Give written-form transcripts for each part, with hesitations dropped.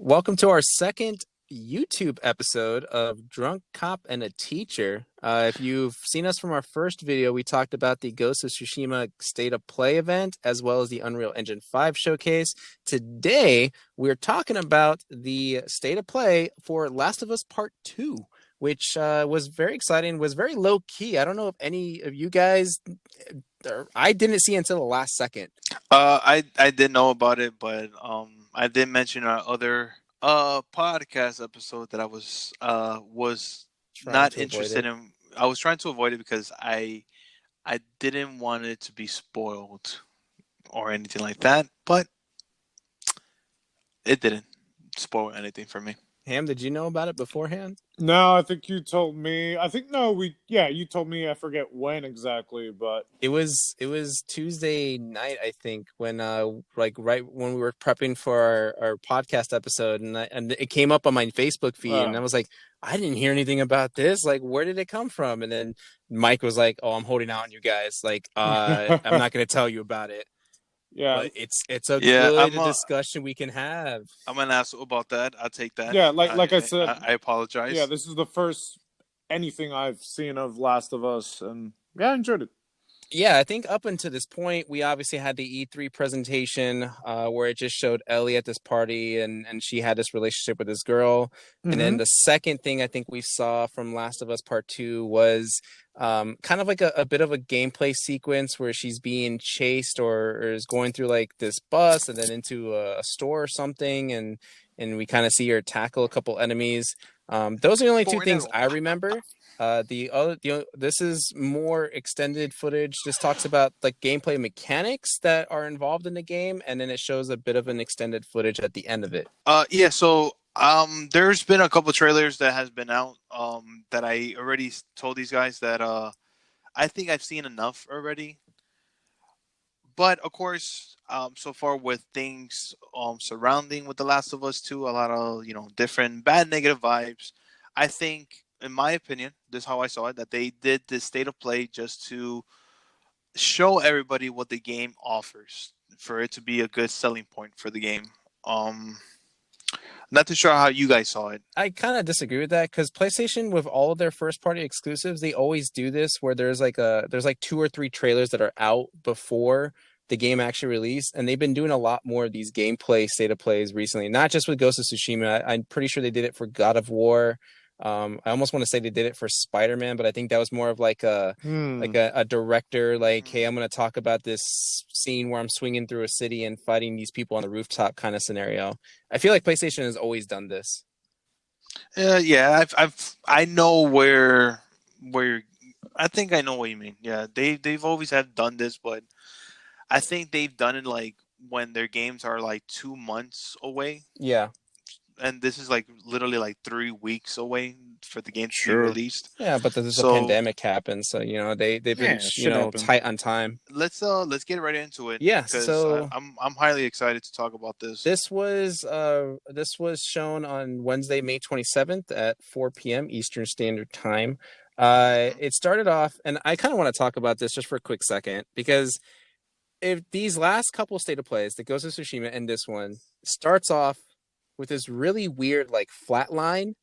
Welcome to our second YouTube episode of Drunk Cop and a Teacher. If you've seen us from our first video, we talked about the Ghost of Tsushima State of Play event, as well as the Unreal Engine 5 showcase. Today, we're talking about the State of Play for Last of Us Part 2, which was very exciting, was very low-key. I don't know if any of you guys... I didn't see until the last second. I did know about it, but I did mention our other podcast episode that I was not interested in. I was trying to avoid it because I didn't want it to be spoiled or anything like that, but it didn't spoil anything for me. Ham, did you know about it beforehand? No, I think you told me. You told me. I forget when exactly, but it was Tuesday night, I think, when right when we were prepping for our podcast episode, and it came up on my Facebook feed, and I was like, I didn't hear anything about this. Like, where did it come from? And then Mike was like, "Oh, I'm holding out on you guys. Like, I'm not going to tell you about it." Yeah, but it's a good discussion we can have. I'm gonna ask about that. I'll take that. Yeah, like I said, I apologize. Yeah, this is the first anything I've seen of Last of Us, and yeah, I enjoyed it. Yeah, I think up until this point, we obviously had the E3 presentation where it just showed Ellie at this party, and she had this relationship with this girl. Mm-hmm. And then the second thing I think we saw from Last of Us Part 2 was kind of like a bit of a gameplay sequence where she's being chased or is going through like this bus and then into a store or something, and we kind of see her tackle a couple enemies. Those are the only two things I remember. This is more extended footage. This talks about like gameplay mechanics that are involved in the game, and then it shows a bit of an extended footage at the end of it. So there's been a couple of trailers that has been out that I already told these guys that I think I've seen enough already. But of course, so far with things surrounding with The Last of Us 2, a lot of different bad negative vibes. I think, in my opinion, this is how I saw it, that they did this state of play just to show everybody what the game offers, for it to be a good selling point for the game. Not too sure how you guys saw it. I kind of disagree with that, because PlayStation, with all of their first-party exclusives, they always do this where there's like 2 or 3 trailers that are out before the game actually released, and they've been doing a lot more of these gameplay state of plays recently. Not just with Ghost of Tsushima. I'm pretty sure they did it for God of War. I almost want to say they did it for Spider-Man, but I think that was more of like a director, like, hey, I'm going to talk about this scene where I'm swinging through a city and fighting these people on the rooftop kind of scenario. I feel like PlayStation has always done this. I know where I think I know what you mean. Yeah, they've always done this, but I think they've done it like when their games are like 2 months away. Yeah. And this is like literally like 3 weeks away for the game to be released. Yeah, but there's a pandemic happened, so they've been tight on time. Let's get right into it. Yeah, so I'm highly excited to talk about this. This was shown on Wednesday, May 27th at 4 p.m. Eastern Standard Time. It started off, and I kind of want to talk about this just for a quick second, because if these last couple state of plays, the Ghost of Tsushima and this one, starts off with this really weird like flat line,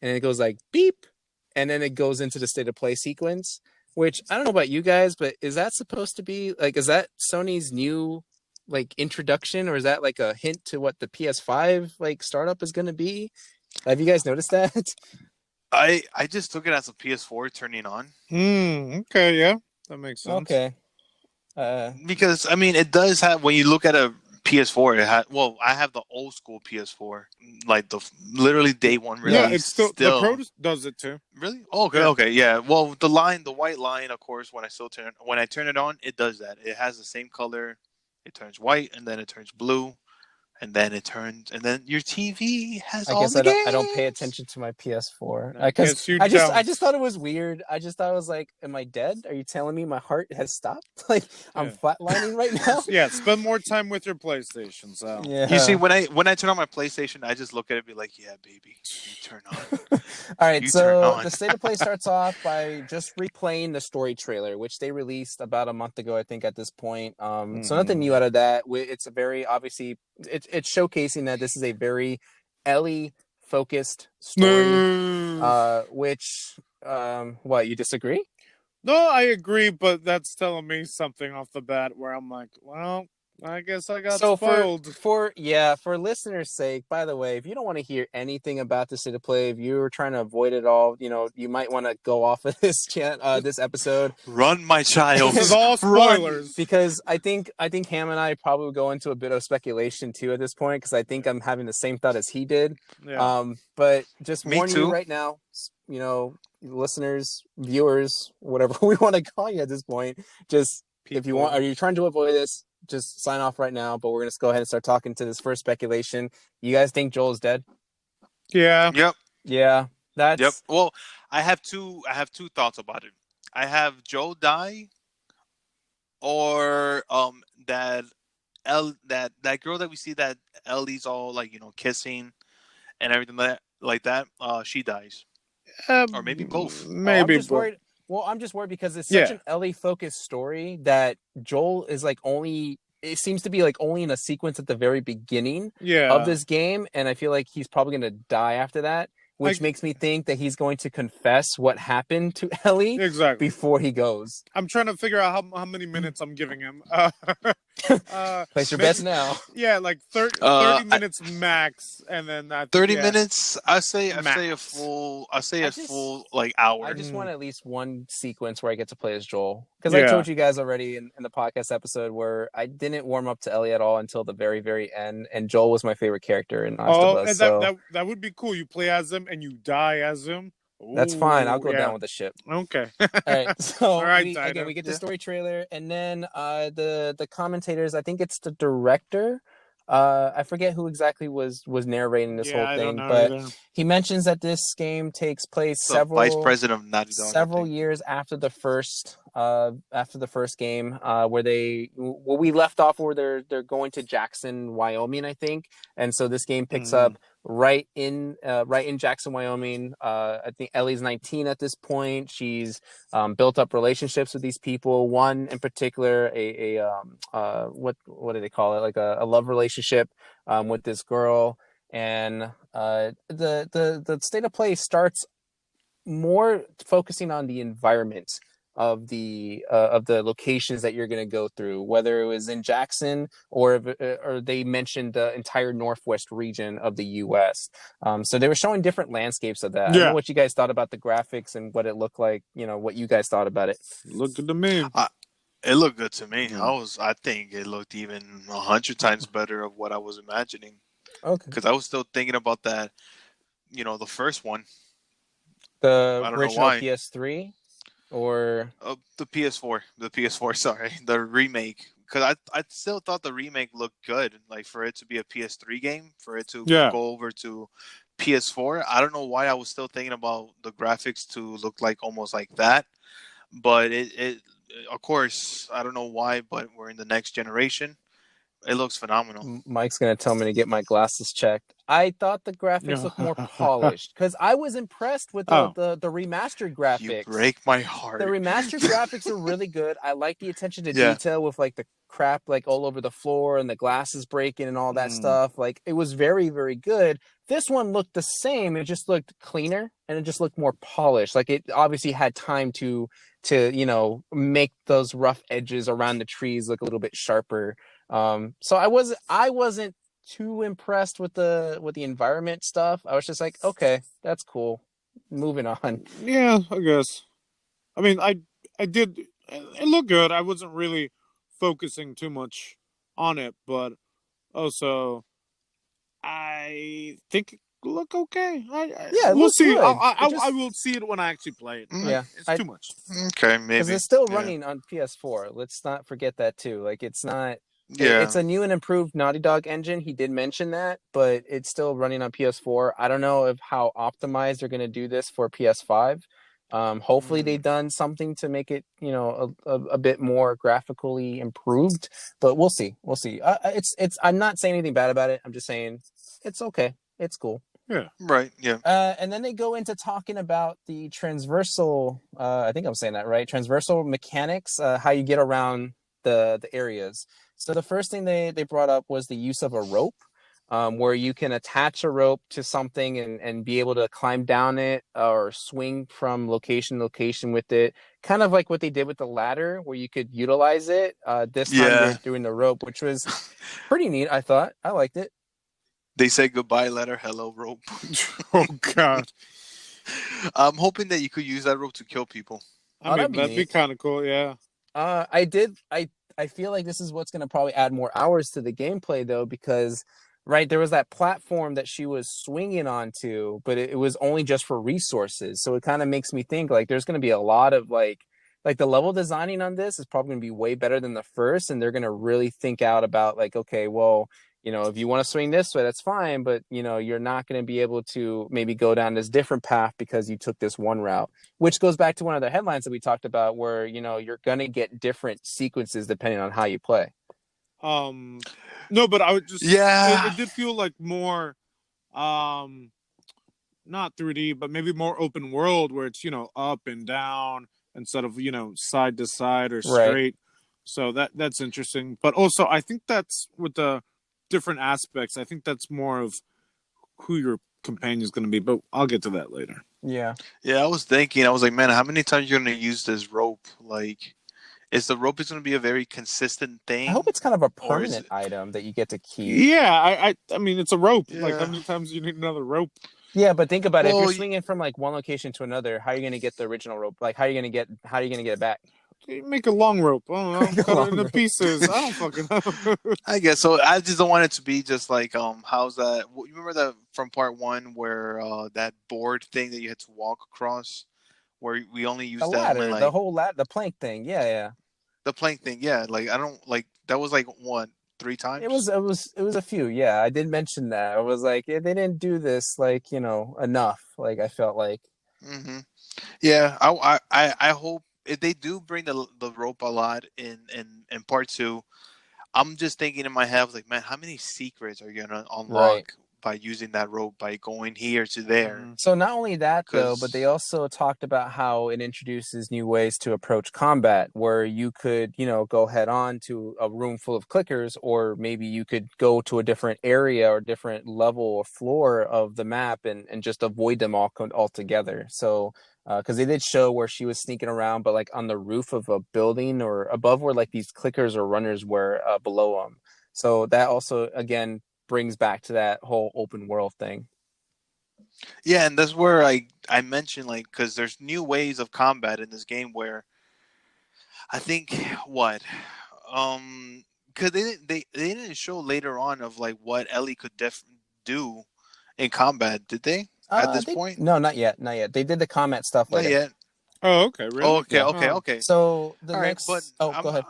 and it goes like beep, and then it goes into the state of play sequence, which I don't know about you guys, but is that supposed to be like, is that Sony's new like introduction, or is that like a hint to what the PS5 like startup is going to be? Have you guys noticed that? I just took it as a PS4 turning on. Okay, yeah, that makes sense. Okay. Because I mean, it does have, when you look at a PS4, it had, well, I have the old school PS4, like the literally day one release. Yeah, it's still the Pro does it too. Really? Okay, yeah. Well, the white line, of course, when I turn it on, it does that. It has the same color. It turns white, and then it turns blue, and then your TV has all the games. I don't pay attention to my PS4 because I just thought it was weird. I just thought it was like, am I dead? Are you telling me my heart has stopped? Like I'm flatlining right now? Yeah, spend more time with your PlayStation. So yeah. You see, when I turn on my PlayStation, I just look at it and be like, yeah, baby, you turn on. All right, so the state of play starts off by just replaying the story trailer, which they released about a month ago, I think, at this point. So nothing new out of that. It's a very, obviously, it's showcasing that this is a very Ellie focused story, No, which what, you disagree? no, I agree, but that's telling me something off the bat where I'm like, well, I guess I got So spoiled. for listeners' sake, by the way, if you don't want to hear anything about the state of play, if you're trying to avoid it all, you might want to go off of this episode. Run, my child. This is all Run. spoilers. Because I think Ham and I probably will go into a bit of speculation too at this point, because I think I'm having the same thought as he did. Yeah. But just Me warning you too. right now, listeners, viewers, whatever we want to call you at this point, just if you want, are you trying to avoid this? Just sign off right now. But we're gonna go ahead and start talking to this first speculation. You guys think Joel's dead? Yeah. Yep. Yeah, Yep. that's Well, I have two thoughts about it. I have Joe die, or that girl that we see that Ellie's all like kissing and everything like that. She dies, or maybe both. I'm Maybe, just but worried. Well, I'm just worried because it's such yeah. an Ellie focused story that Joel is like only. It seems to be like only in a sequence at the very beginning of Yeah. this game, and I feel like he's probably going to die after that, which makes me think that he's going to confess what happened to Ellie Exactly. before he goes. I'm trying to figure out how many minutes I'm giving him. Place your maybe- bets now. Yeah, like 30 I- minutes max, and then 30 yeah. minutes. I say a Max. full. like I hour. just want at least one sequence where I get to play as Joel. Because Yeah. I told you guys already in the podcast episode where I didn't warm up to Ellie at all until the very, very end. And Joel was my favorite character in Last of Us. And So that would be cool. You play as him and you die as him. that's fine. I'll go yeah. down with the ship. Okay. All right. So All right, we Dido. get the story trailer, and then the commentators. I think it's the director. I forget who exactly was narrating this whole I thing, don't know but either. he mentions that this game takes place The vice president of Naughty Dog. several years after the first game, where we left off where they're going to Jackson, Wyoming, I think, and so this game picks up right in Jackson, Wyoming. I think Ellie's 19 at this point. She's built up relationships with these people. One in particular, what do they call it? Like a love relationship with this girl, and the state of play starts more focusing on the environment of the locations that you're going to go through, whether it was in Jackson or they mentioned the entire northwest region of the U.S. So they were showing different landscapes of that. I don't know what you guys thought about the graphics and what it looked like. What you guys thought about it. Look good to me. It looked good to me. I think it looked even 100 times better of what I was imagining. Okay. Because I was still thinking about that, the first one. The I don't know original why. PS3 or the PS4. Sorry, the remake. Because I still thought the remake looked good. Like for it to be a PS3 game, for it to go over to PS4. I don't know why I was still thinking about the graphics to look like almost like that. But it of course, I don't know why, but we're in the next generation. It looks phenomenal. Mike's going to tell me to get my glasses checked. I thought the graphics looked more polished because I was impressed with the remastered graphics. You break my heart. The remastered graphics are really good. I like the attention to detail with like the crap like all over the floor and the glasses breaking and all that stuff. Like it was very, very good. This one looked the same. It just looked cleaner and it just looked more polished. Like it obviously had time to make those rough edges around the trees look a little bit sharper. So I wasn't too impressed with the environment stuff. I was just like, okay, that's cool. Moving on. Yeah, I guess. I mean, I did. It looked good. I wasn't really focusing too much on it, but also I think it looked okay. We'll see. I will see it when I actually play it. Yeah, it's too much. Okay, maybe because it's still running on PS4. Let's not forget that too. Like it's not. Yeah. It's a new and improved Naughty Dog engine. He did mention that, but it's still running on PS4. I don't know how optimized they're going to do this for PS5. Hopefully they've done something to make it, a bit more graphically improved, but we'll see. We'll see. I'm not saying anything bad about it. I'm just saying it's okay. It's cool. Yeah. Right. Yeah. And then they go into talking about the transversal, I think I'm saying that right. Transversal mechanics, how you get around the areas. So the first thing they brought up was the use of a rope. where you can attach a rope to something and be able to climb down it or swing from location to location with it. Kind of like what they did with the ladder, where you could utilize it. This time they're Yeah. doing the rope, which was pretty neat, I thought. I liked it. They say goodbye letter, hello rope. Oh God. I'm hoping that you could use that rope to kill people. I mean, That'd be neat. kind of cool. Yeah. I feel like this is what's going to probably add more hours to the gameplay though, because right there was that platform that she was swinging onto, but it was only just for resources. So it kind of makes me think like there's going to be a lot of like the level designing on this is probably going to be way better than the first, and they're going to really think out about like, okay, well, if you want to swing this way, that's fine, but you're not going to be able to maybe go down this different path because you took this one route, which goes back to one of the headlines that we talked about where, you're going to get different sequences depending on how you play. No, but I would just, it did feel like more, not 3D, but maybe more open world where it's, up and down instead of, side to side or straight. Right. So that's interesting. But also I think that's with the different aspects. I think that's more of who your companion is going to be, but I'll get to that later. Yeah. I was thinking, I was like, man, how many times are you going to use this rope? Like, is the rope going to be a very consistent thing? I hope it's kind of a permanent item that you get to keep. Yeah, I mean, it's a rope. Yeah. Like, how many times do you need another rope? Yeah, but think about it. If you're swinging from like one location to another, how are you going to get the original rope? Like, how are you going to get it back? You make a long rope. I don't know. Cut it into pieces. I don't fucking know. I guess so. I just don't want it to be just like how's that? You remember that from part 1 where that board thing that you had to walk across, where we only used the ladder, like, the whole the plank thing. Yeah. The plank thing. Yeah, like I don't like that was like what 3 times. It was a few. Yeah, I did mention that. I was like, they didn't do this like enough. Like I felt like. Mm-hmm. Yeah, I hope. If they do bring the rope a lot in part 2, I'm just thinking in my head like, man, how many secrets are you gonna unlock by using that rope, by going here to there? So not only that though, but they also talked about how it introduces new ways to approach combat, where you could go head on to a room full of clickers, or maybe you could go to a different area or different level or floor of the map and just avoid them altogether. So. Because they did show where she was sneaking around, but like on the roof of a building or above where like these clickers or runners were below them. So that also, again, brings back to that whole open world thing. Yeah, and that's where I mentioned, like, because there's new ways of combat in this game where I think because they didn't show later on of like what Ellie could do in combat, did they? At this point? No, not yet. They did the combat stuff later. Not yet. Oh, okay. Really? Oh, okay. So the next... Right, but go ahead.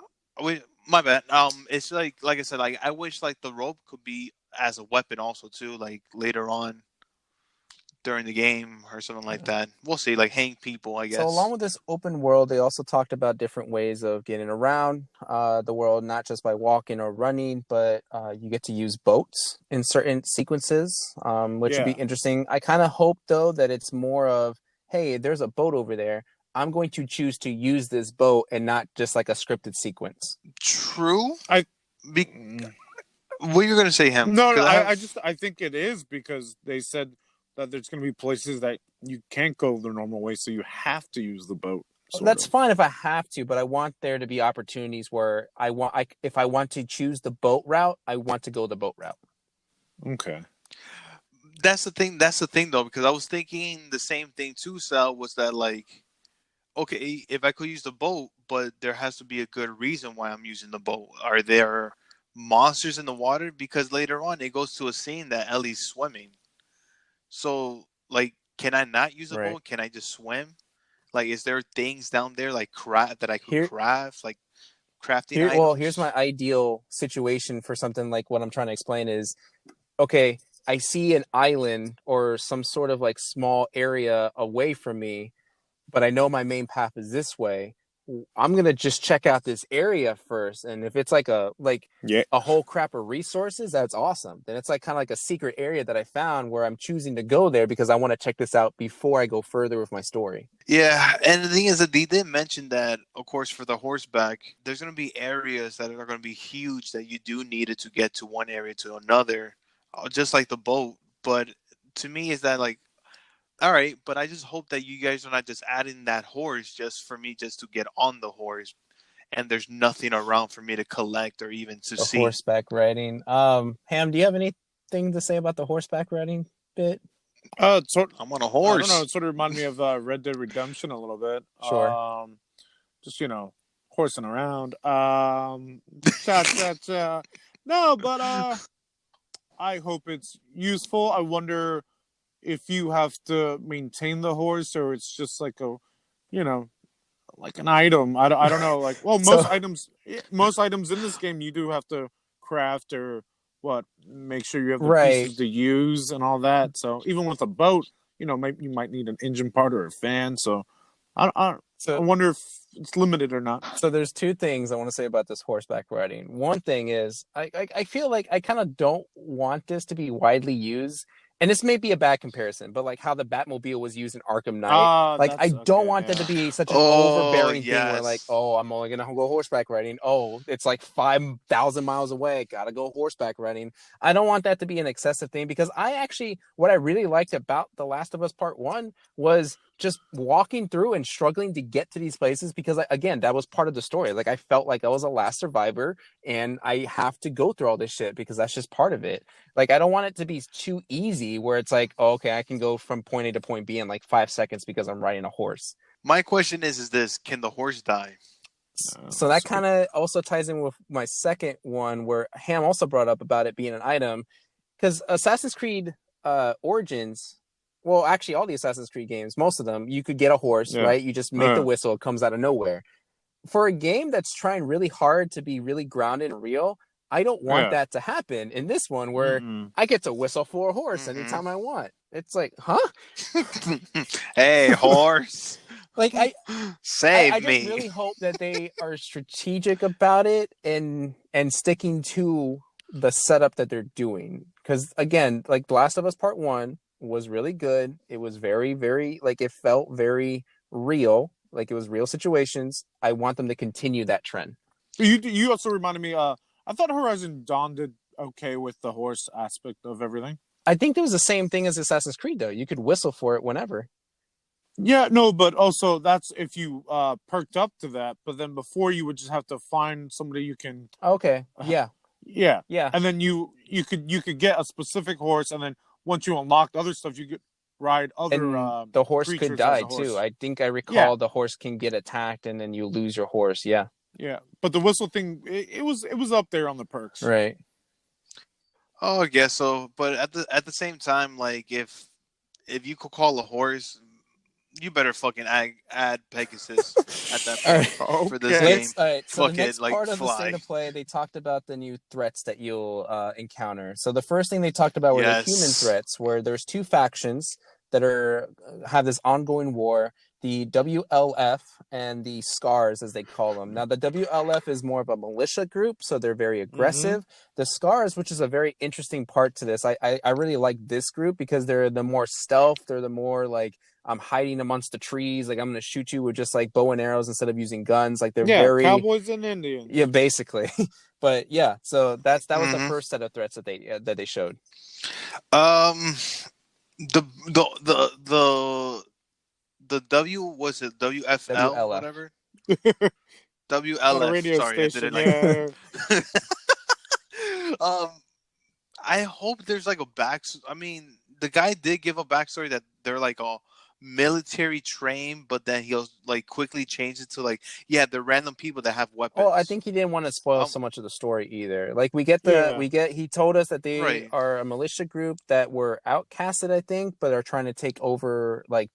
My bad. It's like I said, like I wish like the rope could be as a weapon also too, like later on during the game or something like that. We'll see, like hang people, I guess. So along with this open world, they also talked about different ways of getting around the world, not just by walking or running, but you get to use boats in certain sequences, which would be interesting. I kind of hope, though, that it's more of, hey, there's a boat over there. I'm going to choose to use this boat and not just like a scripted sequence. True. What you're going to say, Hem? No, I think it is because they said that there's going to be places that you can't go the normal way, so you have to use the boat. That's fine if I have to, but I want there to be opportunities where if I want to choose the boat route, I want to go the boat route. Okay. That's the thing, though, because I was thinking the same thing too, Sal, was that like, okay, if I could use the boat, but there has to be a good reason why I'm using the boat. Are there monsters in the water? Because later on, it goes to a scene that Ellie's swimming. So, like, can I not use a boat? Can I just swim? Like, is there things down there like that I could craft, like crafting items? Well, here's my ideal situation for something like what I'm trying to explain is, okay, I see an island or some sort of like small area away from me, but I know my main path is this way. I'm gonna just check out this area first, and if it's like a whole crap of resources, that's awesome. Then it's like kind of like a secret area that I found where I'm choosing to go there because I want to check this out before I go further with my story. Yeah, and the thing is that they did mention that, of course, for the horseback, there's going to be areas that are going to be huge that you do need it to get to one area to another. just like the boat. But to me, is that like, all right? But I just hope that you guys are not just adding that horse just for me just to get on the horse, and there's nothing around for me to collect or even to The see. horseback riding. Ham, do you have anything to say about the horseback riding bit? Sort I'm on a I don't know. horse. It sort of reminded me of Red Dead Redemption a little bit. Sure. Just horsing around. Cha cha cha. No, but I hope it's useful. I wonder if you have to maintain the horse or it's just like you know, like an item. I don't know. Like, well, So most items in this game you do have to craft or make sure you have the right. pieces to use and all that. So even with a boat, maybe you might need an engine part or a fan. So I So wonder if it's limited or not. so there's two things I want to say about this horseback riding. One thing is I feel like I kind of don't want this to be widely used. And this may be a bad comparison, but like how the Batmobile was used in Arkham Knight, like I That's don't okay. want that to Yeah. be such an Oh overbearing thing where like, yes. oh, I'm only gonna go horseback riding. Oh, it's like 5,000 miles away, gotta go horseback riding. I don't want that to be an excessive thing because what I really liked about The Last of Us Part One was just walking through and struggling to get to these places because again, that was part of the story. Like I felt like I was a last survivor and I have to go through all this shit because that's just part of it. Like I don't want it to be too easy where it's like, oh, okay, I can go from point A to point B in like 5 seconds because I'm riding a horse. My question is this: can the horse die? So that kind of also ties in with my second one where Ham also brought up about it being an item because Assassin's Creed Origins, well, actually all the Assassin's Creed games, most of them, you could get a horse, Yeah. right? You just make the whistle, it comes out of nowhere. For a game that's trying really hard to be really grounded and real, I don't want that to happen in this one where I get to whistle for a horse anytime I want. It's like, huh? Hey, horse. Like Save I just me. really hope that they are strategic about it and sticking to the setup that they're doing. Because again, like The Last of Us Part One was really good. It was very, very like it felt very real. Like it was real situations. I want them to continue that trend. You also reminded me. I thought Horizon Dawn did okay with the horse aspect of everything. I think it was the same thing as Assassin's Creed though. You could whistle for it whenever. Yeah, no, but also that's if you perked up to that. But then before you would just have to find somebody you can. Okay. Yeah. Yeah, Yeah. and then you could get a specific horse, and then once you unlocked other stuff, you could ride other And the horse could creatures as die a horse. too. I think I Yeah, recall the horse can get attacked and then you lose your horse. Yeah. yeah. But the whistle thing, it was up there on the perks. Right. Oh, I guess so. But at the same time, like if you could call a horse, you better fucking add Pegasus at that All point right. for this Okay. game. All right. So Fuck the next it, like part of the fly. state of play, they talked about the new threats that you'll encounter. So the first thing they talked about were the human Yes. threats, where there's two factions that have this ongoing war. The WLF and the Scars, as they call them. Now, the WLF is more of a militia group, so they're very aggressive. The Scars, which is a very interesting part to this, I really like this group because they're the more stealth. They're the more like I'm hiding amongst the trees. Like I'm going to shoot you with just like bow and arrows instead of using guns. Like they're very cowboys and Indians. yeah, basically. But yeah, so that was the Mhm. first set of threats that they showed. The W was it WFL WLF. whatever On a WLF. radio Sorry, station. I didn't like. I hope there's like a back. I mean, the guy did give a backstory that they're like a military trained, but then he'll like quickly change it to like, yeah, they're random people that have weapons. Well, I think he didn't want to spoil so much of the story either. Like he told us that they Right. are a militia group that were outcasted, I think, but are trying to take over like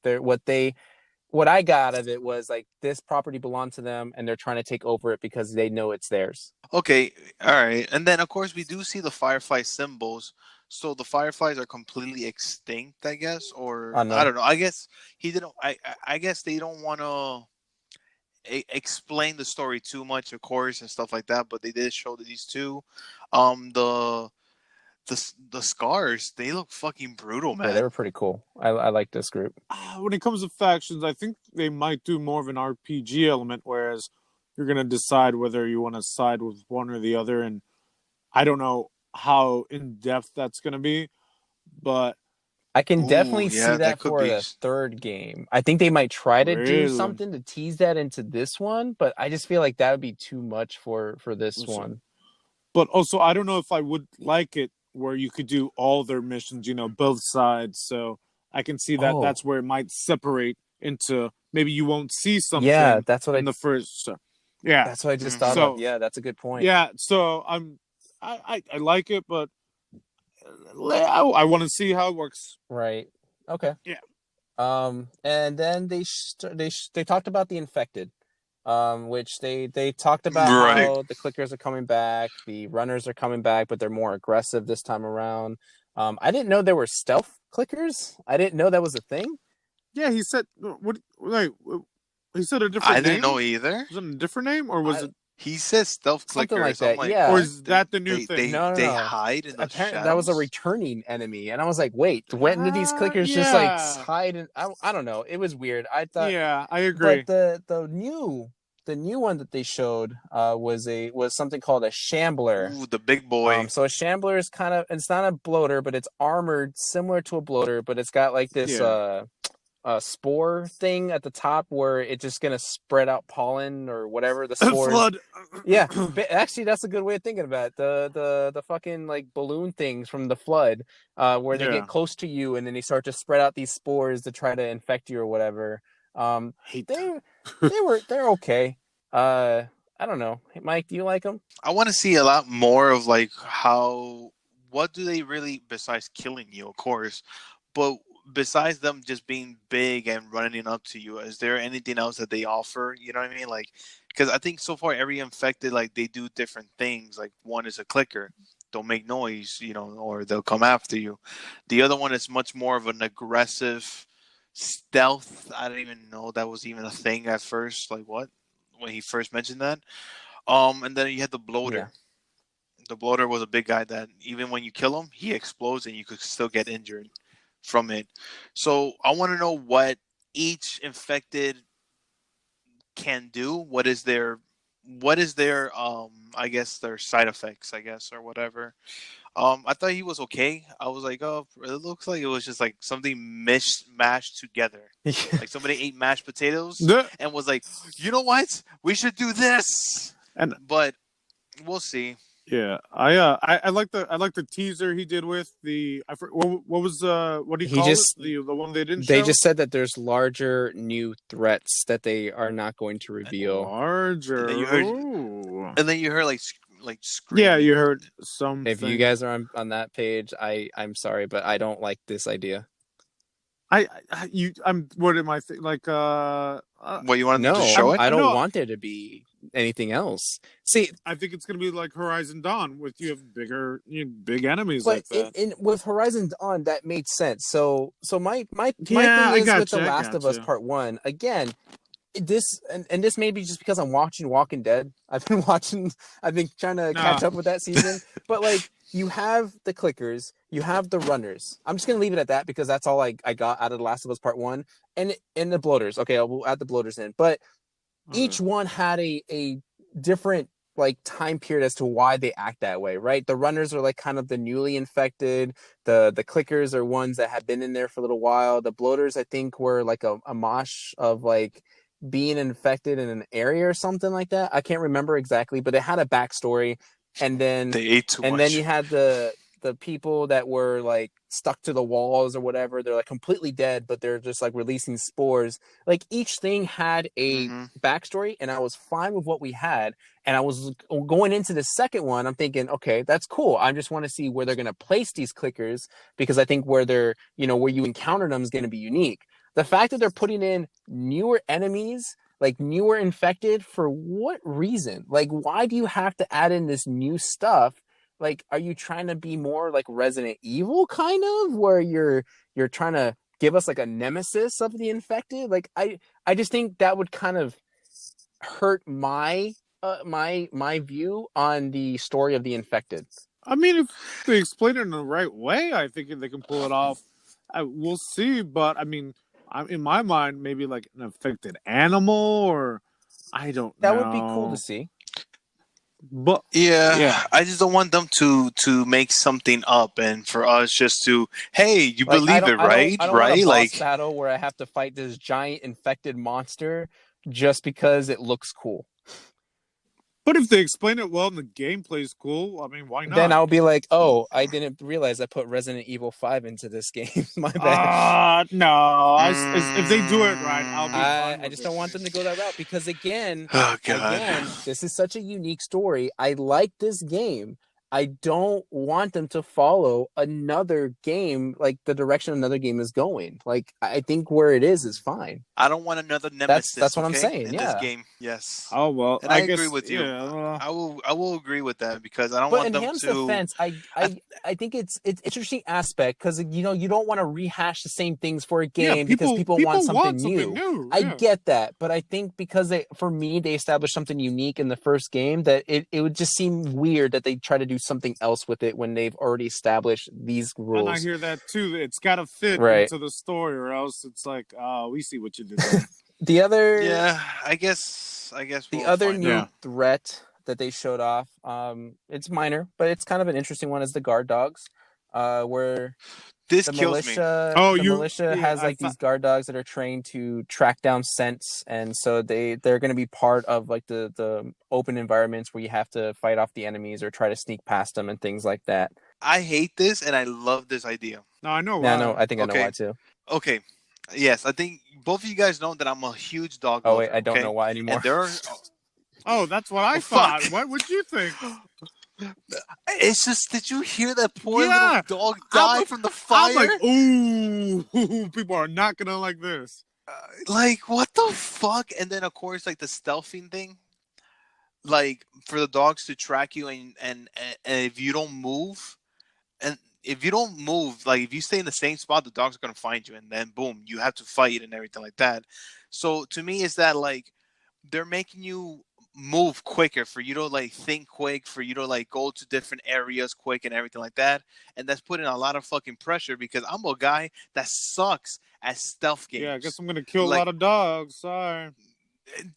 what I got out of it was like this property belonged to them and they're trying to take over it because they know it's theirs. Okay, all right, and then of course we do see the Firefly symbols. So the Fireflies are completely extinct, I guess, or No. I don't know. I guess he didn't. I guess they don't want to explain the story too much, of course, and stuff like that. But they did show that these two, the Scars, they look fucking brutal, man. Yeah, they were pretty cool. I like this group. When it comes to factions, I think they might do more of an RPG element, whereas you're going to decide whether you want to side with one or the other. And I don't know how in depth that's going to be, but I can Ooh, definitely see yeah, that that could for be. the third game. I think they might try to do really, something to tease that into this one, but I just feel like that would be too much for this also, one. but also I don't know if I would like it where you could do all their missions, both sides. So I can see that Oh, that's where it might separate into maybe you won't see yeah, something in the first. Yeah. that's what I just thought Mm-hmm. of. So Yeah, that's a good point. yeah. So I like it, but I want to see how it works. Right. Okay. Yeah. And then they talked about the infected, which they talked about Right. how the clickers are coming back, the runners are coming back, but they're more aggressive this time around. I didn't know there were stealth clickers. I didn't know that was a thing. Yeah. He said what? Like he said a I different didn't name. know either. Was it a different name, or was I it? He says stealth Something like clickers. I'm that. like, Or Yeah. what? is They that the new they thing? they No, no, they no. hide in the Apparently, that was a shadows. returning enemy, and I was like, "Wait, when did these clickers just like Yeah. hide?" I don't know. It was weird. I thought, Yeah, I but agree. the new one that they showed was something called a shambler. Ooh, the big boy. So a shambler is kind of, it's not a bloater, but it's armored similar to a bloater, but it's got like this Yeah. spore thing at the top where it's just gonna spread out pollen or whatever the spores. Flood. Yeah, actually, that's a good way of thinking about it. The fucking like balloon things from the flood, where they get Yeah. close to you and then they start to spread out these spores to try to infect you or whatever. Hate They that. they're okay. I don't know. Hey, Mike, do you like them? I want to see a lot more of like how what do they really besides killing you, of course, but besides them just being big and running up to you, is there anything else that they offer? You know what I mean? Like, because I think so far every infected like they do different things. Like one is a clicker, don't make noise, or they'll come after you. The other one is much more of an aggressive stealth. I didn't even know that was even a thing at first. Like what? When he first mentioned that. And then you had the Yeah. bloater. The bloater was a big guy that even when you kill him, he explodes and you could still get injured from it. So I want to know what each infected can do. What is their I guess their side effects, I guess, or whatever. I thought he was okay. I was like, oh, it looks like it was just like something mashed together. Like somebody ate mashed potatoes and was like, you know what? We should do this. And But we'll see. yeah, I like the teaser he did with what was what do you He call it? just The one they didn't They show? just said that there's larger new threats that they are not going to reveal. And Larger. then you heard, Ooh. and then you heard like Yeah, screaming. you heard If you something. guys are on that page, I'm sorry, but I don't like this idea. I'm what am I What you wanted them to No, show it? I don't no, want there to be anything else. See, I think it's gonna be like Horizon Dawn with you have big enemies but like that. with Horizon Dawn, that made sense. So my Yeah, thing I is with The gotcha, I Last of Us gotcha. Part One. Again, this and this may be just because I'm watching Walking Dead. I've been trying to Nah, catch up with that season. But like you have the clickers, you have the runners. I'm just gonna leave it at that because that's all I got out of The Last of Us Part One. And the bloaters. Okay, we'll add the bloaters in. But okay. each one had a different like time period as to why they act that way, right? The runners are like kind of the newly infected. The clickers are ones that have been in there for a little while. The bloaters, I think, were like a mosh of like being infected in an area or something like that. I can't remember exactly, but it had a backstory. And then They ate too you much. had the people that were like stuck to the walls or whatever. They're like completely dead, but they're just like releasing spores. Like each thing had a Mm-hmm. backstory, and I was fine with what we had. And I was going into the second one, I'm thinking, okay, that's cool. I just want to see where they're going to place these clickers because I think where they're, where you encounter them is going to be unique. The fact that they're putting in newer enemies, like newer infected, for what reason? Like, why do you have to add in this new stuff? Like, are you trying to be more like Resident Evil kind of, where you're trying to give us like a nemesis of the infected? Like, I just think that would kind of hurt my view on the story of the infected. I mean, if they explain it in the right way, I think they can pull it off. We'll see, but I mean, in my mind, maybe like an affected animal, or I don't That would be cool to know. see. But Yeah, I just don't want them to make something up, and for us just to, hey, you Like believe it, right? I don't want a Right? boss Like, battle where I have to fight this giant infected monster just because it looks cool. if they explain it well and the gameplay is cool, I mean, why Then not? I'll be like, oh, I didn't realize I put Resident Evil 5 into this game. My bad. No. If they do it right, I'll be fine I with just it. don't want them to go that route because oh god. this is such a unique story. I like this game. I don't want them to follow another game like the direction another game is going. Like I think where it is fine. I don't want another nemesis, That's what I'm okay, saying. in this Yeah. game. Yes. Oh well, And I I agree guess with you. yeah. I will agree with that because I don't But want in them Ham's to. defense, I, I think it's interesting aspect because you don't want to rehash the same things for a Yeah, game because people want something something new. new. I Yeah. get that, but I think because for me they established something unique in the first game that it would just seem weird that they try to do something else with it when they've already established these And I rules. hear that too. It's got to fit Right. into the story, or else it's like, oh, we see what you did there. The other yeah, I guess the we'll other find new out. threat that they showed off, it's minor, but it's kind of an interesting one, is the guard dogs, where This the kills me. militia has like these guard dogs that are trained to track down scents, and so they're going to be part of like the open environments where you have to fight off the enemies or try to sneak past them and things like that. I hate this and I love this idea. No, I know Yeah, why. no, I think I know Okay. why too. Okay. Yes, I think both of you guys know that I'm a huge dog Oh lover. wait, I don't okay? know why anymore. And there are. Oh, that's what I Oh, thought. fuck. What would you think? It's just, did you hear that poor Yeah. little dog die from the fire? I'm like, ooh, people are not gonna like this. Like, what the fuck? And then, of course, like the stealthing thing, like for the dogs to track you, and if you don't move, and if you don't move, like if you stay in the same spot, the dogs are gonna find you, and then boom, you have to fight and everything like that. So to me, is that like they're making you move quicker for you to like think quick, for you to like go to different areas quick and everything like that, and that's putting a lot of fucking pressure because I'm a guy that sucks at stealth games. Yeah, I guess I'm gonna kill Like, a lot of dogs. Sorry.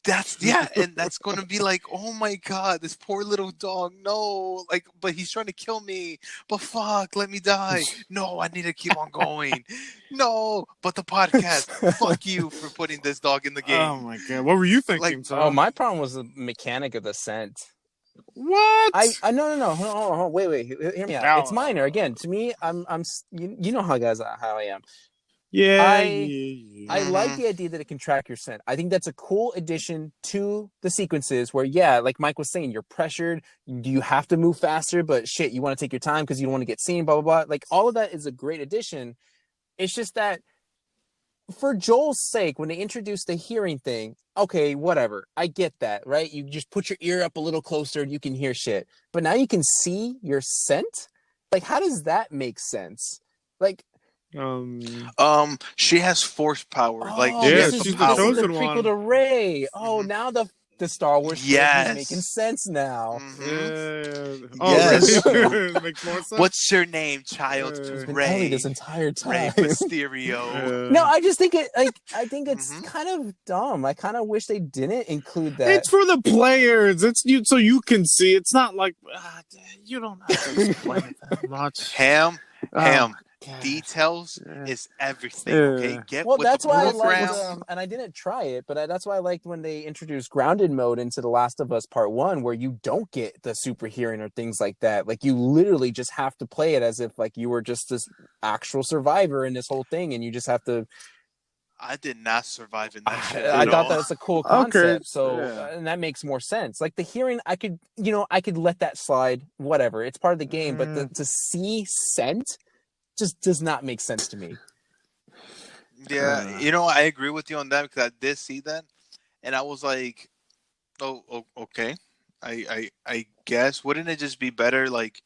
and that's gonna be like, oh my god, this poor little dog, no, like, but he's trying to kill me, but fuck, let me die. No, I need to keep on going. No, but the podcast, fuck you for putting this dog in the game. Oh my god, what were you thinking, Tom? Oh, my problem was the mechanic of the scent. What? No. Hold on, wait. Hear me out. No. It's minor. Again, to me, you know how I am. Yeah, I like the idea that it can track your scent. I think that's a cool addition to the sequences where, yeah, like Mike was saying, you're pressured. You have to move faster, but shit, you want to take your time because you don't want to get seen, blah, blah, blah. Like, all of that is a great addition. It's just that for Joel's sake, when they introduced the hearing thing, okay, whatever. I get that, right? You just put your ear up a little closer and you can hear shit. But now you can see your scent? Like, how does that make sense? Like, she has force power. Like, oh, she Yeah, has this the is, she's the power. this is the chosen prequel one. to Rey. Oh, Mhm. now the Star Wars shit Yes. is making sense now. Mhm. Oh, Yes. really? It makes more sense. What's your name, child? It's been Ray. Ellie this entire Ray time. Mysterio. No, I just think I think it's Mhm. kind of dumb. I kind of wish they didn't include that. It's for the players. It's you, so you can see. It's not like you don't have to explain it that much. Ham. God. Details is everything. Yeah. Okay, get Well, with that's the why I program. liked, and I didn't try it, but that's why I liked when they introduced grounded mode into The Last of Us Part 1, where you don't get the super hearing or things like that. Like, you literally just have to play it as if, like, you were just this actual survivor in this whole thing, and you just have to... I did not survive in that shit. I at thought all. that's a cool concept, Okay, so, yeah. and that makes more sense. Like, the hearing, I could let that slide, whatever. It's part of the game, but to see scent just does not make sense to me. Yeah, I agree with you on that because I did see that, and I was like, "Oh, okay." I guess wouldn't it just be better, like,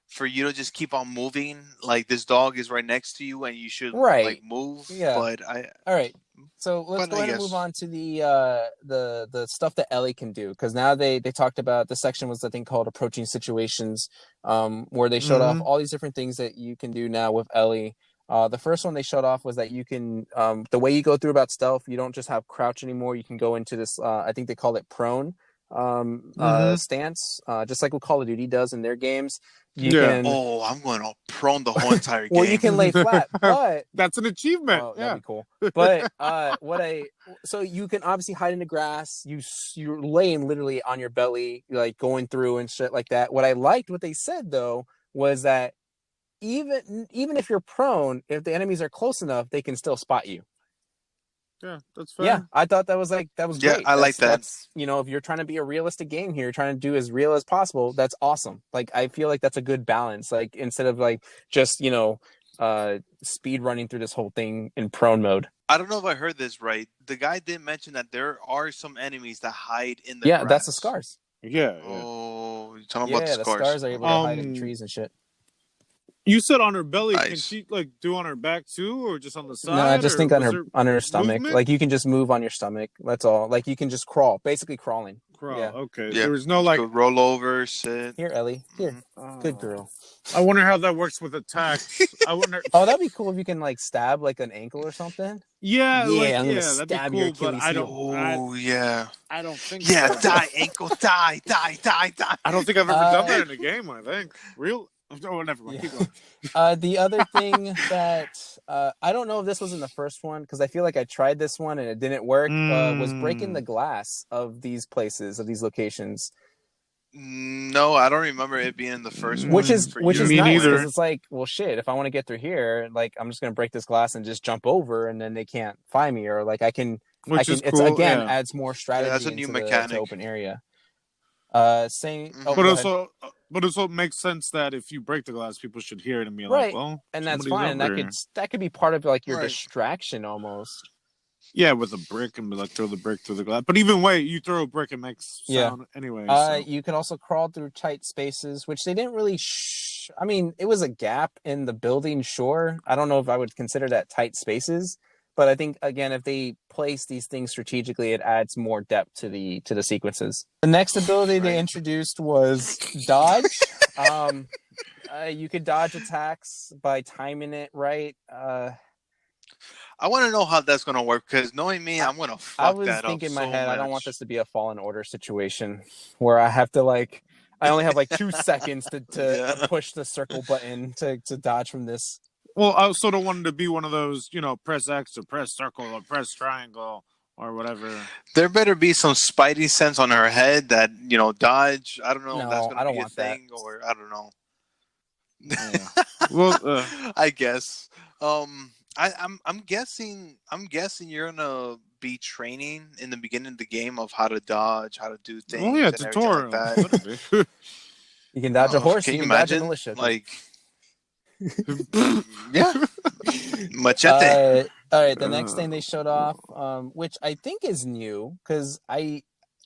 for you to just keep on moving? Like, this dog is right next to you, and you should like move. Yeah. But all right. So let's go ahead and move on to the stuff that Ellie can do, because now they talked about, the section was, I think, called approaching situations, where they showed off all these different things that you can do now with Ellie. The first one they showed off was that you can, the way you go through about stealth, you don't just have crouch anymore. You can go into this, I think they call it prone, stance, just like what Call of Duty does in their games. You Yeah. can Oh, I'm going to prone the whole entire well, game. you can lay flat, but That's an achievement. oh, Yeah. that'd be cool. But so you can obviously hide in the grass. You're laying literally on your belly, like going through and shit like that. What I liked, what they said though, was that even if you're prone, if the enemies are close enough, they can still spot you. Yeah, that's fair. Yeah, I thought that was Yeah, great. I like that. That's if you're trying to be a realistic game here, trying to do as real as possible, that's awesome. Like I feel like that's a good balance. Like instead of like just speed running through this whole thing in prone mode. I don't know if I heard this right. The guy did mention that there are some enemies that hide in the Yeah, grass. that's the scars. Yeah. Oh, you're talking Yeah, about the the scars. scars are able to hide in trees and shit. You said on her belly. Nice. Can she like do on her back too, or just on the side? No, I just think on her stomach. movement? Like you can just move on your stomach. That's all. Like you can just crawl, basically crawling. Crawl. Yeah. Okay. Yeah. There was no like. Go roll over, sit. Here, Ellie. Here. Good girl. I wonder how that works with attacks. I wonder. Oh, that'd be cool if you can like stab like an ankle or something. Yeah, I'm gonna that'd stab be your cool, but Achilles I heel. don't. Oh, yeah. I don't think. Yeah, so. die, ankle, die. I don't think I've ever done that in a game. I think real. Oh, never mind. Yeah. Keep going. The other thing that I don't know if this was in the first one because I feel like I tried this one and it didn't work. Was breaking the glass of these places, of these locations. No, I don't remember it being in the first one. Which is Me nice neither. because it's like, well, shit. If I want to get through here, like I'm just gonna break this glass and just jump over, and then they can't find me, or like I can. Which is It's cool. again Yeah. adds more strategy that's a new into mechanic. the open area. Saying, But also makes sense that if you break the glass, people should hear it and be right, like, "Well," and that's somebody's fine. over here. That could be part of like your Right. distraction almost. Yeah, with a brick and be like throw the brick through the glass. But even way, you throw a brick, it makes sound anyway. So. You could also crawl through tight spaces, which they didn't really. I mean, it was a gap in the building. Sure, I don't know if I would consider that tight spaces, but I think again, if they place these things strategically, it adds more depth to the sequences. The next ability they introduced was dodge. You could dodge attacks by timing it right. I want to know how that's going to work because knowing me, I'm going to fuck that up. I was thinking in my head, much. I don't want this to be a Fallen Order situation where I have to like, I only have like 2 seconds to push the circle button to dodge from this. Well, I also don't want it to be one of those, press X or press circle or press triangle or whatever. There better be some spidey sense on her head that, dodge. I don't know if that's going to be a thing or I don't know. Yeah. Well, I guess. I'm guessing you're gonna be training in the beginning of the game of how to dodge, how to do things. Oh yeah, and tutorial. Like that. You can dodge a horse. Can you dodge a imagine? militia. Like, yeah, machete. All right. The next thing they showed off, which I think is new, because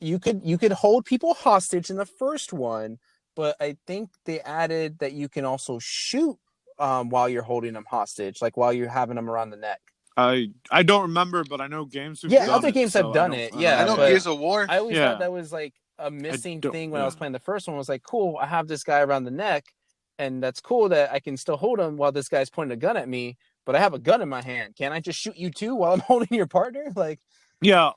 you could hold people hostage in the first one, but I think they added that you can also shoot. While you're holding them hostage, like while you're having them around the neck. I don't remember, but I know games have done other it, games so have done it. I know Gears of War. I always thought that was like a missing thing when I was playing the first one. Was like, cool, I have this guy around the neck, and that's cool that I can still hold him while this guy's pointing a gun at me, but I have a gun in my hand. Can't I just shoot you too while I'm holding your partner? Like, yeah,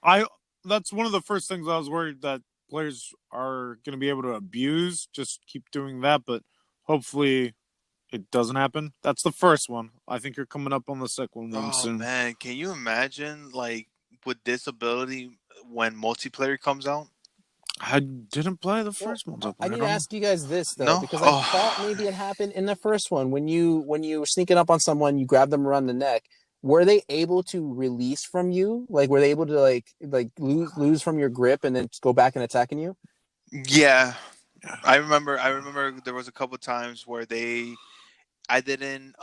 that's one of the first things I was worried that players are going to be able to abuse. Just keep doing that, but hopefully it doesn't happen. That's the first one. I think you're coming up on the second one soon. Oh man, can you imagine like with this ability when multiplayer comes out? I didn't play the first one. I need to ask you guys this though, because I thought maybe it happened in the first one when you were sneaking up on someone, you grab them around the neck. Were they able to release from you? Like, were they able to like lose from your grip and then go back and attacking you? Yeah, I remember there was a couple times where I didn't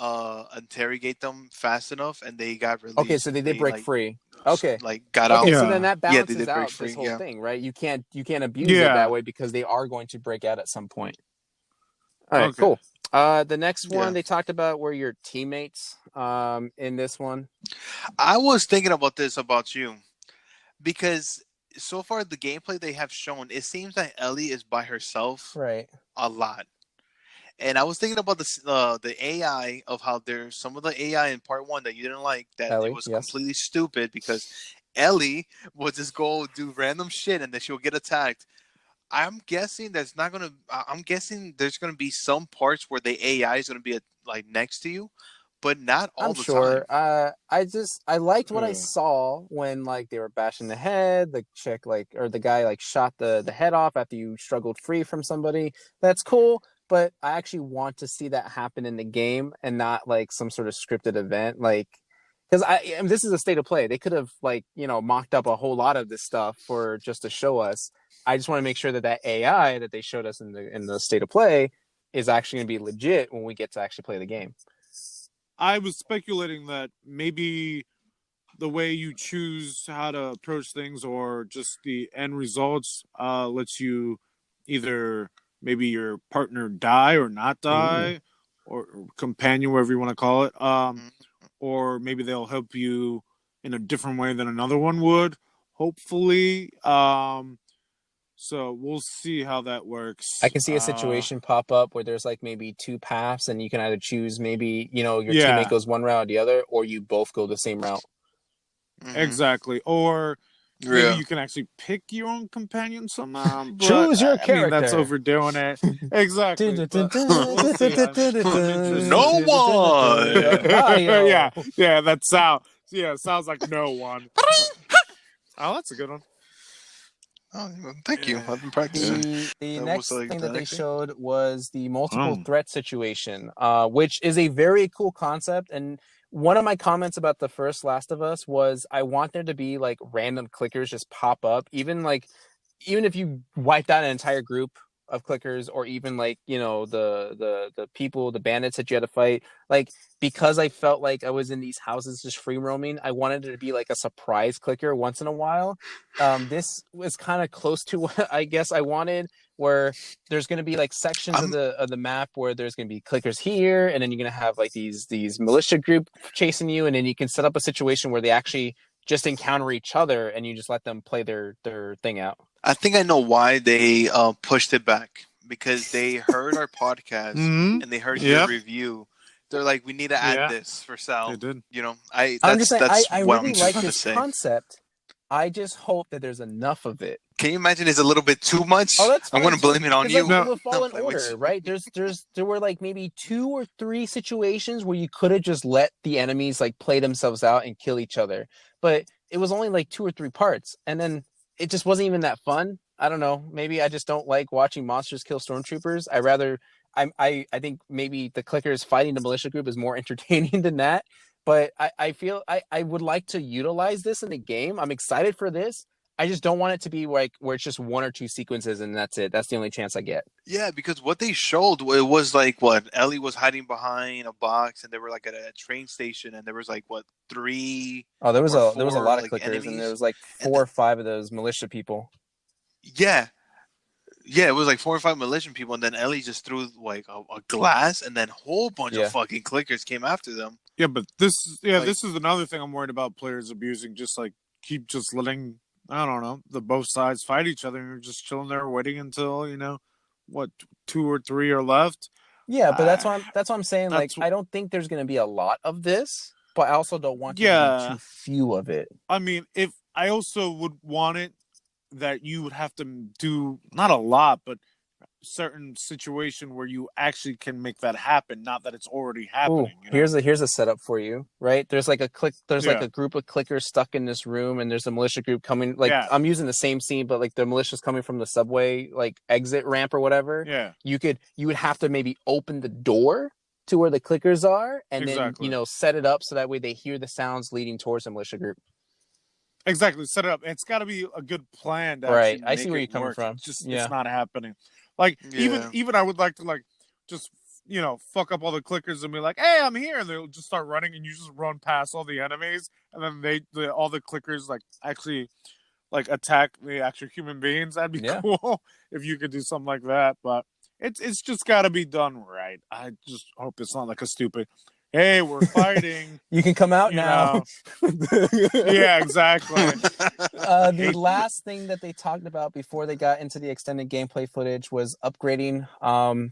interrogate them fast enough, and they got released. Okay, so they did break free. Okay, got out. Okay, so then that balances out this whole thing, right? You can't abuse it that way because they are going to break out at some point. All right, cool. The next one they talked about were your teammates. In this one, I was thinking about this about you because so far the gameplay they have shown, it seems that Ellie is by herself, right? A lot. And I was thinking about the AI of how there's some of the AI in part 1 that you didn't like, that Ellie, it was completely stupid because Ellie would just go do random shit and then she'll get attacked. I'm guessing that's not gonna. I'm guessing there's gonna be some parts where the AI is gonna be like next to you, but not I'm all the sure. time. I liked what I Yeah. saw when like they were bashing the head, the chick like or the guy like shot the head off after you struggled free from somebody. That's cool, but I actually want to see that happen in the game and not like some sort of scripted event. Like, because I mean, this is a state of play. They could have like mocked up a whole lot of this stuff for just to show us. I just want to make sure that that AI that they showed us in the state of play is actually going to be legit when we get to actually play the game. I was speculating that maybe the way you choose how to approach things or just the end results lets you either maybe your partner die or not die or companion, whatever you want to call it, Mhm. or maybe they'll help you in a different way than another one would, hopefully. So we'll see how that works. I can see a situation pop up where there's like maybe two paths and you can either choose maybe, your teammate Yeah, goes one route or the other, or you both go the same route. Mhm. exactly. Or maybe Yeah. you can actually pick your own companion somehow, but Choose your I mean that's character. overdoing it. Exactly, but we'll see. I'm interested. No one. Yeah, Mario. yeah, that sound. Yeah, sounds like no one. Oh, that's a good one. Oh, thank you. Yeah. I've been practicing. The That was next like thing the that they next thing. showed was the multiple Oh. threat situation, which is a very cool concept. And one of my comments about the first Last of Us was I want there to be like random clickers just pop up, even if you wiped out an entire group of clickers, or even like the people, the bandits that you had to fight, like, because I felt like I was in these houses just free roaming, I wanted it to be like a surprise clicker once in a while. This was kind of close to what I guess I wanted, where there's going to be like sections of I'm the map where there's going to be clickers here, and then you're going to have like these militia group chasing you, and then you can set up a situation where they actually just encounter each other and you just let them play their thing out. I think I know why they pushed it back, because they heard our podcast Hmm. and they heard your Yep. review. They're like, we need to add Yeah. this for They Sal. did. I I'm just saying, I, that's I what I'm really just like gonna this say. concept. I just hope that there's enough of it. Can you imagine? It's a little bit too much. Oh, that's I'm fine gonna too. blame it on Because like you. No. with I'm Fallen playing with Order, you. right? There were like maybe 2 or 3 situations where you could have just let the enemies like play themselves out and kill each other, but it was only like 2 or 3 parts, and then it just wasn't even that fun. I don't know. Maybe I just don't like watching monsters kill stormtroopers. I think maybe the clickers fighting the militia group is more entertaining than that. But I feel I would like to utilize this in the game. I'm excited for this. I just don't want it to be like where it's just 1 or 2 sequences and that's it. That's the only chance I get. Yeah, because what they showed, it was like what Ellie was hiding behind a box, and they were like at a train station, and there was like what, three Oh, there was or a four lot of like clickers, and there enemies, was like and 4 or 5 of those militia people. yeah, yeah, it was like 4 or 5 militia people, and then Ellie just threw like a glass, and then a whole bunch of Yeah. fucking clickers came after them. Yeah, but Like, this is another thing I'm worried about players abusing. Just like keep just letting, I don't know, the both sides fight each other, and you're just chilling there waiting until what 2 or 3 are left. Yeah, but Uh, that's what I'm saying. Like, that's I don't think there's gonna be a lot of this, but I also don't want there to be yeah. too few of it. I mean, if I also would want it that you would have to do not a lot, but certain situation where you actually can make that happen, not that it's already Ooh, happening. here's a setup for you, right? There's like Yeah, a group of clickers stuck in this room, and there's a militia group coming. Like, yeah, I'm using the same scene, but like the militia's coming from the subway like exit ramp or whatever. yeah, You would have to maybe open the door to where the clickers are, and then exactly. set it up so that way they hear the sounds leading towards the militia group. Exactly. Set it up. It's got to be a good plan to Right. actually I see make where it you're coming work. from. It's just it's Yeah. not happening. Like yeah, even I would like to like just fuck up all the clickers and be like, hey, I'm here, and they'll just start running, and you just run past all the enemies, and then all the clickers like actually like attack the actual human beings. That'd be Yeah. cool if you could do something like that. But it's just got to be done right. I just hope it's not like a stupid. Hey, we're fighting. You can come out You now. know. Yeah, exactly. The last thing that they talked about before they got into the extended gameplay footage was upgrading.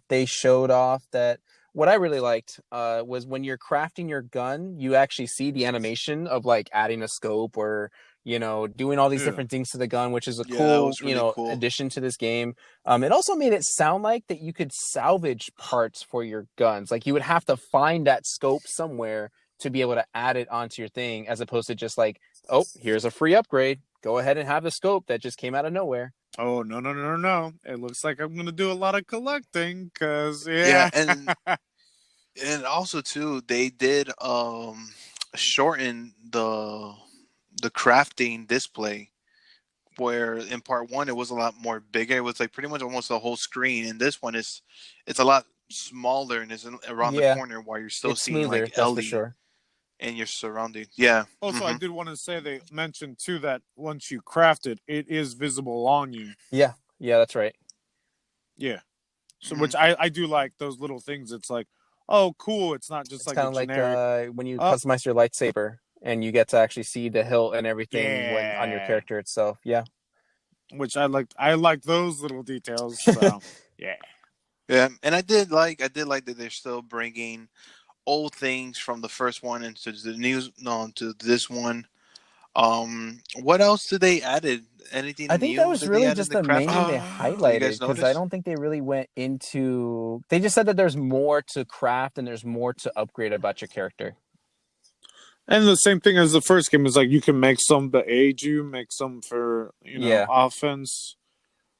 They showed off that what I really liked was when you're crafting your gun, you actually see the animation of like adding a scope or doing all these different things to the gun, which is a Yeah, that cool was really cool. addition to this game. It also made it sound like that you could salvage parts for your guns. Like you would have to find that scope somewhere to be able to add it onto your thing, as opposed to just like, oh, here's a free upgrade. Go ahead and have the scope that just came out of nowhere. Oh, no. It looks like I'm going to do a lot of collecting because, yeah. And also, too, they did shorten the crafting display, where in part 1 it was a lot more bigger. It was like pretty much almost the whole screen. And this one it's a lot smaller and is around the corner, while you're still seeing smoother, like Ellie for sure. and your surrounding. Yeah. Also, I did want to say they mentioned too that once you craft it, it is visible on you. Yeah, that's right. Yeah. So which I do like those little things. It's like, oh, cool. It's not just like kind of like when you customize your lightsaber and you get to actually see the hilt and everything on your character itself. Yeah. Which I like those little details. So yeah. Yeah, and I did like that they're still bringing old things from the first one into to this one. What else did they added? Anything? I think new that was really just the main thing they highlighted, because I don't think they really went into. They just said that there's more to craft and there's more to upgrade about your character. And the same thing as the first game is like you can make some to aid you, make some for offense.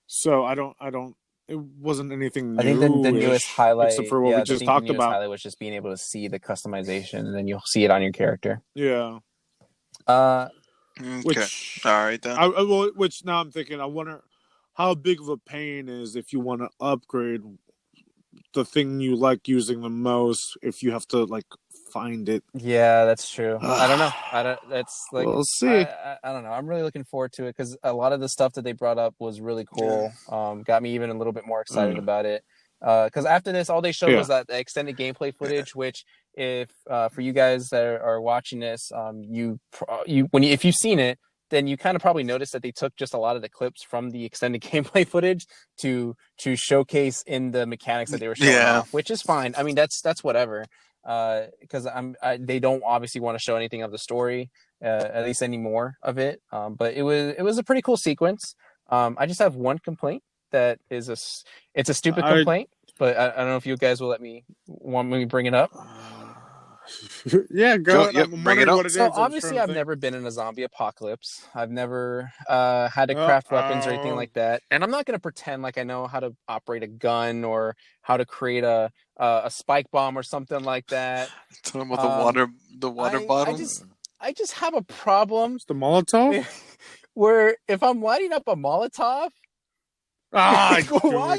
So I don't. It wasn't anything new. I think the newest highlight, except for what we just talked about, highlight was just being able to see the customization, and then you'll see it on your character. Yeah. Okay. Which, all right then. Which now I'm thinking, I wonder how big of a pain is if you want to upgrade the thing you like using the most, if you have to like find it. Yeah, that's true. I don't know. That's like, we'll see. I don't know. I'm really looking forward to it because a lot of the stuff that they brought up was really cool. Got me even a little bit more excited about it. Because after this, all they showed was that extended gameplay footage, which if for you guys that are watching this, if you've seen it, then you kind of probably noticed that they took just a lot of the clips from the extended gameplay footage to showcase in the mechanics that they were showing off, which is fine. I mean, that's whatever. Because they don't obviously want to show anything of the story, at least any more of it. But it was a pretty cool sequence. I just have one complaint that is it's a stupid complaint, but I don't know if you guys will want me to bring it up. Yeah, go. Bring it up. So obviously, I've never been in a zombie apocalypse. I've never had to craft weapons or anything like that, and I'm not going to pretend like I know how to operate a gun or how to create a spike bomb or something like that. Talking about the water bottle. I just have a problem. It's the Molotov. Where if I'm lighting up a Molotov. Why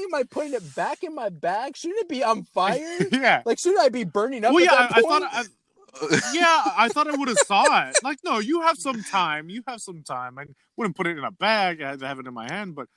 am I putting it back in my bag? Shouldn't it be on fire? Yeah. Like, shouldn't I be burning up? Well, at that point? I thought I would have saw it. Like, no, you have some time. I wouldn't put it in a bag. I had to have it in my hand, but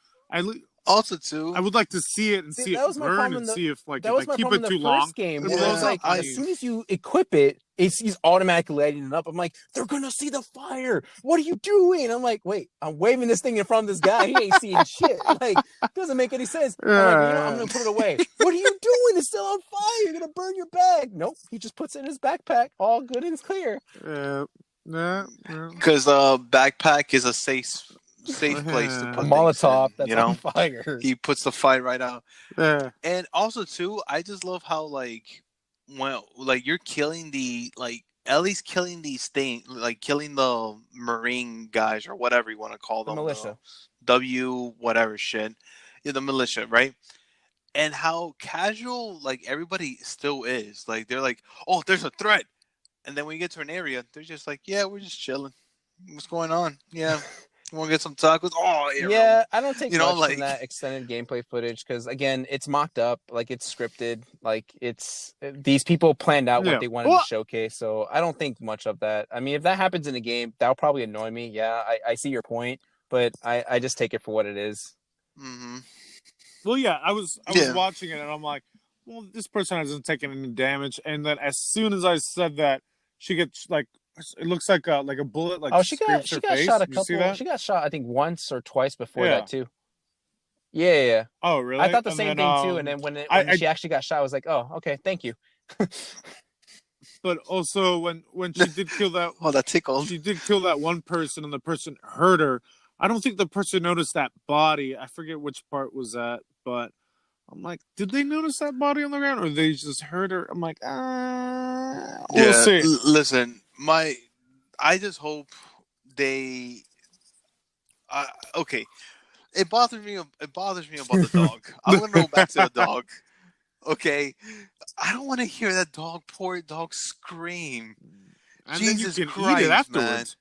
also too, I would like to see it and see it burn and see if like if I keep it too long. Game, it was like as soon as you equip it, he's automatically lighting it up. I'm like, they're gonna see the fire. What are you doing? I'm like, wait, I'm waving this thing in front of this guy. He ain't seeing shit. Like, doesn't make any sense. I'm like, I'm gonna put it away. What are you doing? It's still on fire. You're gonna burn your bag. Nope. He just puts it in his backpack. All good and clear. Because backpack is a safe place to put a Molotov in, that's on fire. He puts the fire right out. And also too, I just love how you're killing Ellie's killing these things, like killing the Marine guys or whatever you want to call them, the militia, whatever shit, the militia, right? And how casual everybody still is. Like they're like, oh, there's a threat, and then when you get to an area, they're just like, yeah, we're just chilling. What's going on? Yeah. You want to get some tacos? Oh, yeah. I don't take much from that extended gameplay footage because, again, it's mocked up. Like, it's scripted. Like, these people planned out what they wanted to showcase. So I don't think much of that. I mean, if that happens in a game, that'll probably annoy me. Yeah, I see your point, but I just take it for what it is. Mm-hmm. Well, yeah, I was watching it and I'm like, well, this person hasn't taken any damage. And then as soon as I said that, she gets it looks like a bullet. Like she got shot a couple. She got shot, I think, once or twice before that too. Yeah. Oh, really? I thought the same thing too. And then when she actually got shot, I was like, oh, okay, thank you. But also when she did kill that, Oh, that tickled. she did kill that one person, and the person hurt her. I don't think the person noticed that body. I forget which part was that, but I'm like, did they notice that body on the ground, or they just hurt her? I'm like, we'll see. Listen, I just hope they. Okay, it bothers me. It bothers me about the dog. I'm gonna go back to the dog. Okay, I don't want to hear that poor dog scream. And Jesus then you can Christ, eat it man. afterwards.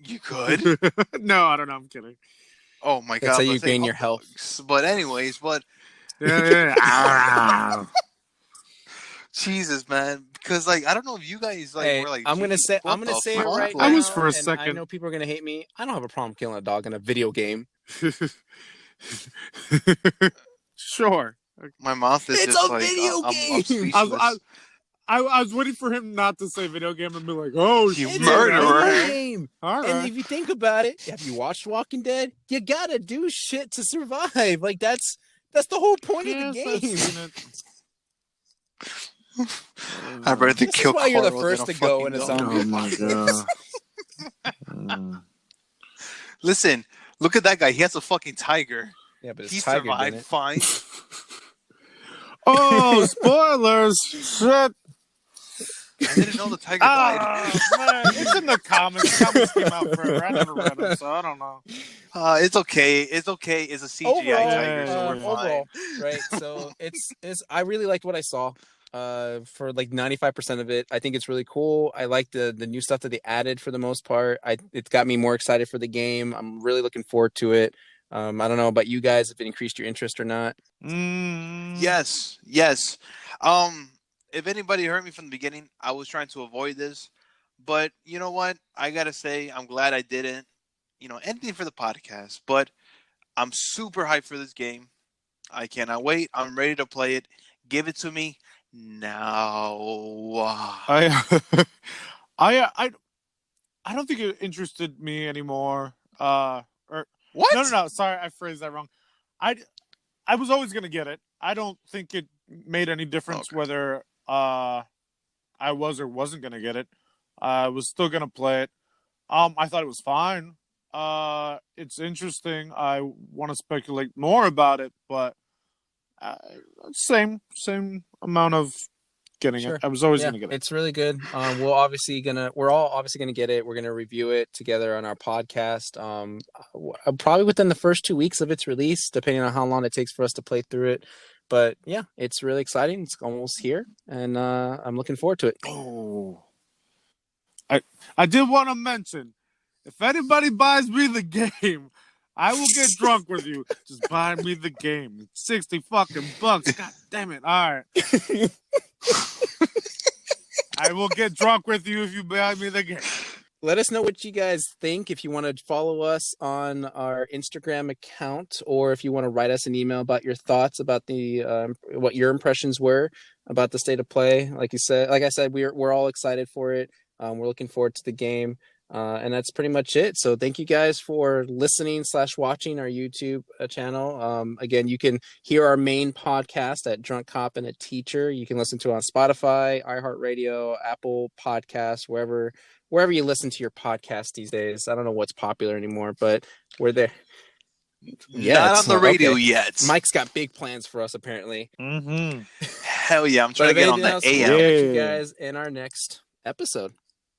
You could? No, I don't know. I'm kidding. Oh my That's god! how you gain your health. But anyways, Yeah. Jesus, man, because like I don't know if you guys like Hey, were like. I'm gonna "Geez, say what the it fuck?" right Like, I was now, for a and I second. know people are gonna hate me. I don't have a problem killing a dog in a video game. Sure. my mouth is It's just a like video I'm game. speechless. I was waiting for him not to say video game and be like, "Oh, You shit, It's murderer. a okay. video game. All And right." if you think about it, have you watched Walking Dead? You gotta do shit to survive. Like that's the whole point of the Yes, I've game. seen it. I'd rather This kill is why you're the Carl first than to a go fucking in a dog. zombie Oh my apocalypse. god. Listen, look at that guy. He has a fucking tiger. Yeah, but He his tiger survived didn't. fine. Oh, spoilers! Shit. I didn't know the tiger died. Man, it's in the comics. Comics came out forever. I never read them, so I don't know. It's okay. It's okay. It's a CGI Overall, tiger, so we're fine. overall, right? So it's I really liked what I saw. For like 95% of it, I think it's really cool. I like the new stuff that they added for the most part. It's got me more excited for the game. I'm really looking forward to it. I don't know about you guys if it increased your interest or not. Yes. If anybody heard me from the beginning, I was trying to avoid this, but you know what? I gotta say, I'm glad I didn't. Anything for the podcast, but I'm super hyped for this game. I cannot wait. I'm ready to play it. Give it to me now. I don't think it interested me anymore. Or What? no. Sorry, I phrased that wrong. I was always gonna get it. I don't think it made any difference whether I was or wasn't gonna get it. I was still gonna play it. I thought it was fine. It's interesting. I want to speculate more about it, but same amount of getting Sure. it. I was always gonna get it. It's really good. We're all obviously gonna get it. We're gonna review it together on our podcast. Probably within the first 2 weeks of its release, depending on how long it takes for us to play through it. But yeah, it's really exciting. It's almost here, and I'm looking forward to it. Oh, I did want to mention, if anybody buys me the game, I will get drunk with you. Just buy me the game. $60 fucking bucks. God damn it. All right. I will get drunk with you if you buy me the game. Let us know what you guys think. If you want to follow us on our Instagram account, or if you want to write us an email about your thoughts about the what your impressions were about the state of play. Like I said, we're all excited for it. We're looking forward to the game. And that's pretty much it. So thank you guys for listening / watching our YouTube channel. Again, you can hear our main podcast at Drunk Cop and a Teacher. You can listen to it on Spotify, iHeartRadio, Apple Podcasts, wherever you listen to your podcast these days. I don't know what's popular anymore, but we're there. Yeah, not on the radio yet. Mike's got big plans for us, apparently. Mm-hmm. Hell yeah, I'm trying to get on that AM. We'll catch you guys in our next episode.